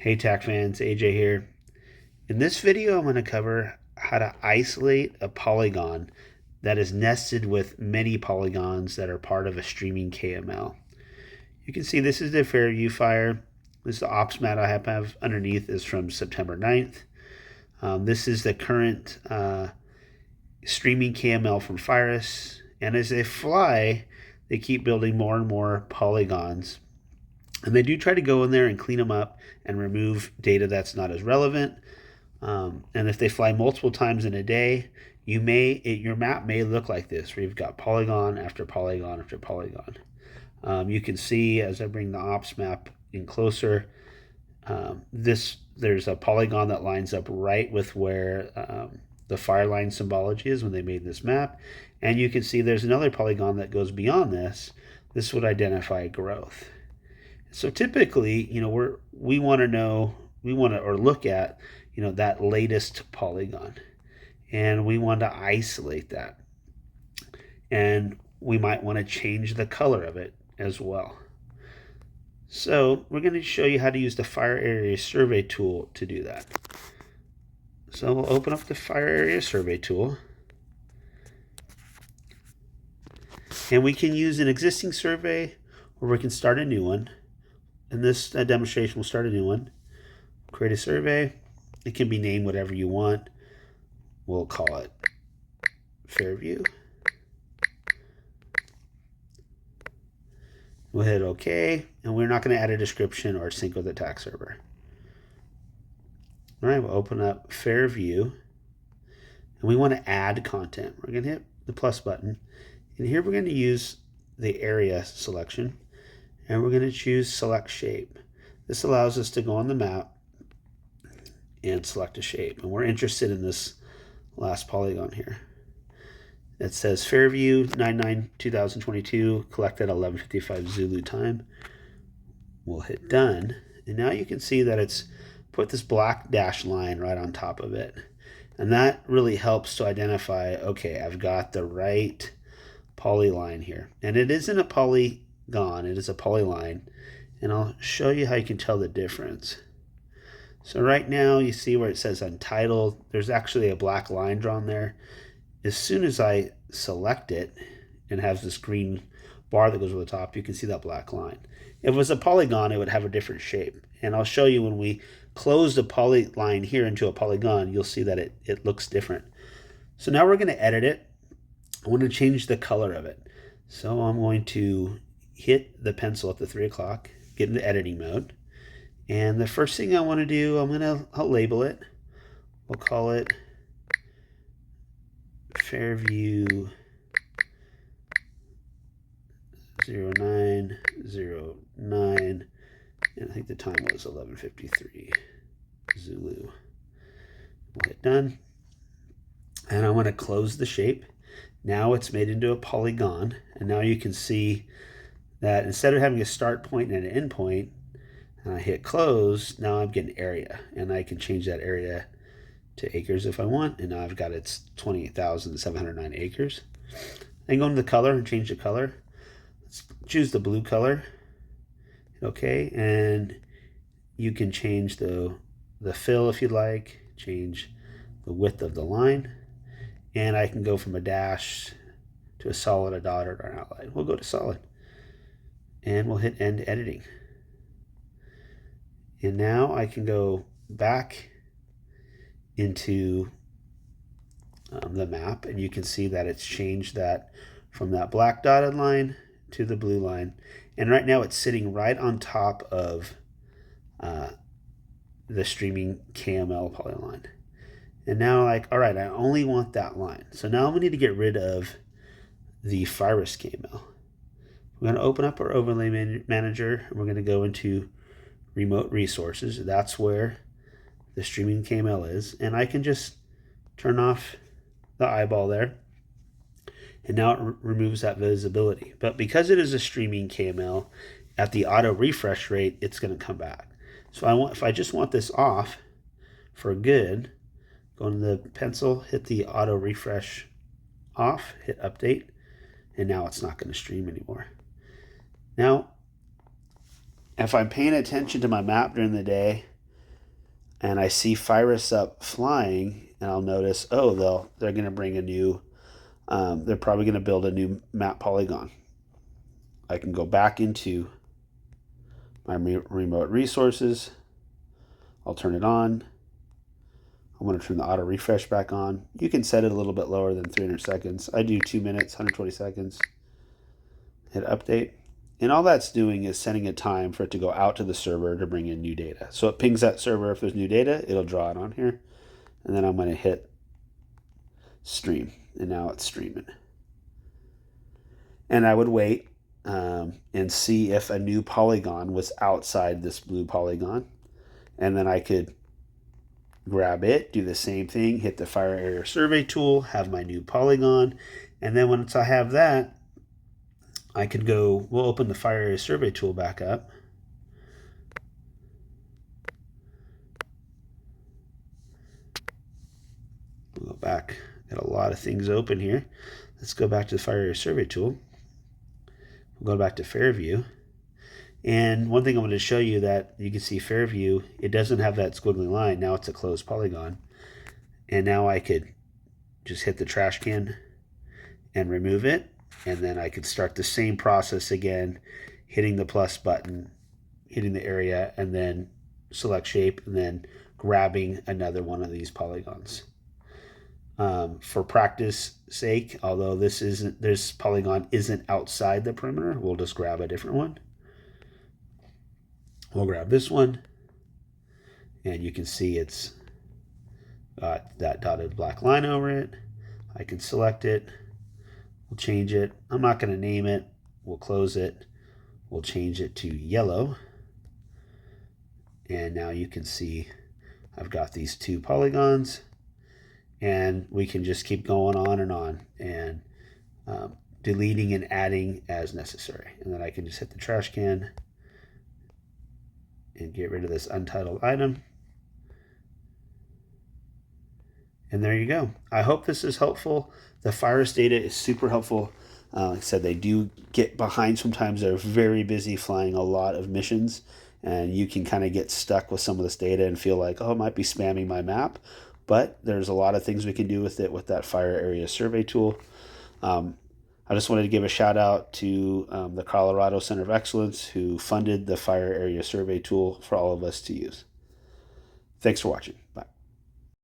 Hey TAC fans, AJ here. In this video, I'm going to cover how to isolate a polygon that is nested with many polygons that are part of a streaming KML. You can see this is the FAIRVIEW fire. This is the ops mat I have underneath is from September 9th. This is the current streaming KML from FIRIS. And as they fly, they keep building more and more polygons. And they do try to go in there and clean them up and remove data that's not as relevant. And if they fly multiple times in a day, your map may look like this, where you've got polygon after polygon after polygon. You can see as I bring the ops map in closer, there's a polygon that lines up right with where the fire line symbology is when they made this map. And you can see there's another polygon that goes beyond this. This would identify growth. So typically, we want to look at, that latest polygon, and we want to isolate that. And we might want to change the color of it as well. So we're going to show you how to use the Fire Area Survey tool to do that. So we'll open up the Fire Area Survey tool. And we can use an existing survey, or we can start a new one. In this demonstration, we'll start a new one. Create a survey. It can be named whatever you want. We'll call it FAIRVIEW. We'll hit OK, and we're not going to add a description or sync with the TAC server. All right, we'll open up FAIRVIEW, and we want to add content. We're going to hit the plus button, and here we're going to use the area selection. And we're going to choose select shape. This allows us to go on the map and select a shape. And we're interested in this last polygon here. It says FAIRVIEW 9/9/2022, collected at 11:55 Zulu time. We'll hit done. And now you can see that it's put this black dash line right on top of it. And that really helps to identify, okay, I've got the right polyline here. And it isn't a polygon, it is a polyline, and I'll show you how you can tell the difference. So right now you see where it says untitled, there's actually a black line drawn there. As soon as I select it and has this green bar that goes over the top, you can see that black line. If it was a polygon, it would have a different shape, and I'll show you when we close the polyline here into a polygon, you'll see that it looks different. So now we're going to edit it. I want to change the color of it, so I'm going to hit the pencil at the 3 o'clock, get into editing mode. And the first thing I want to do, I'll label it. We'll call it FAIRVIEW 0909, and I think the time was 11:53 Zulu. We'll hit done. And I want to close the shape. Now it's made into a polygon, and now you can see that instead of having a start point and an end point, and I hit close, now I'm getting area, and I can change that area to acres if I want, and now I've got its 28,709 acres. I can go into the color and change the color. Let's choose the blue color. Okay, and you can change the fill if you'd like, change the width of the line, and I can go from a dash to a solid, a dotted, or an outline. We'll go to solid. And we'll hit end editing. And now I can go back into the map, and you can see that it's changed that from that black dotted line to the blue line. And right now it's sitting right on top of the streaming KML polyline. And now all right, I only want that line. So now we need to get rid of the FIRIS KML. We're going to open up our overlay manager, and we're going to go into remote resources. That's where the streaming KML is, and I can just turn off the eyeball there, and now it removes that visibility. But because it is a streaming KML, at the auto refresh rate, it's going to come back. So if I just want this off for good, go into the pencil, hit the auto refresh off, hit update, and now it's not going to stream anymore. Now, if I'm paying attention to my map during the day, and I see FIRIS up flying, and I'll notice, oh, they're going to bring a new, they're probably going to build a new map polygon. I can go back into my remote resources. I'll turn it on. I'm going to turn the auto refresh back on. You can set it a little bit lower than 300 seconds. I do 2 minutes, 120 seconds. Hit update. And all that's doing is setting a time for it to go out to the server to bring in new data. So it pings that server. If there's new data, it'll draw it on here. And then I'm going to hit stream. And now it's streaming. And I would wait and see if a new polygon was outside this blue polygon. And then I could grab it, do the same thing, hit the fire area survey tool, have my new polygon. And then once I have that, I could go, we'll open the fire area survey tool back up. We'll go back, got a lot of things open here. Let's go back to the fire area survey tool. We'll go back to Fairview. And one thing I'm going to show you that you can see Fairview, it doesn't have that squiggly line. Now it's a closed polygon. And now I could just hit the trash can and remove it. And then I could start the same process again, hitting the plus button, hitting the area, and then select shape, and then grabbing another one of these polygons. For practice sake, although this polygon isn't outside the perimeter, we'll just grab a different one. We'll grab this one, and you can see it's got that dotted black line over it. I can select it. We'll change it. I'm not going to name it. We'll close it. We'll change it to yellow. And now you can see I've got these two polygons, and we can just keep going on and deleting and adding as necessary. And then I can just hit the trash can and get rid of this untitled item. And there you go. I hope this is helpful. The FIRIS data is super helpful. Like I said, they do get behind sometimes. They're very busy flying a lot of missions, and you can kind of get stuck with some of this data and feel like, oh, it might be spamming my map. But there's a lot of things we can do with it with that fire area survey tool. I just wanted to give a shout out to the Colorado Center of Excellence who funded the fire area survey tool for all of us to use. Thanks for watching.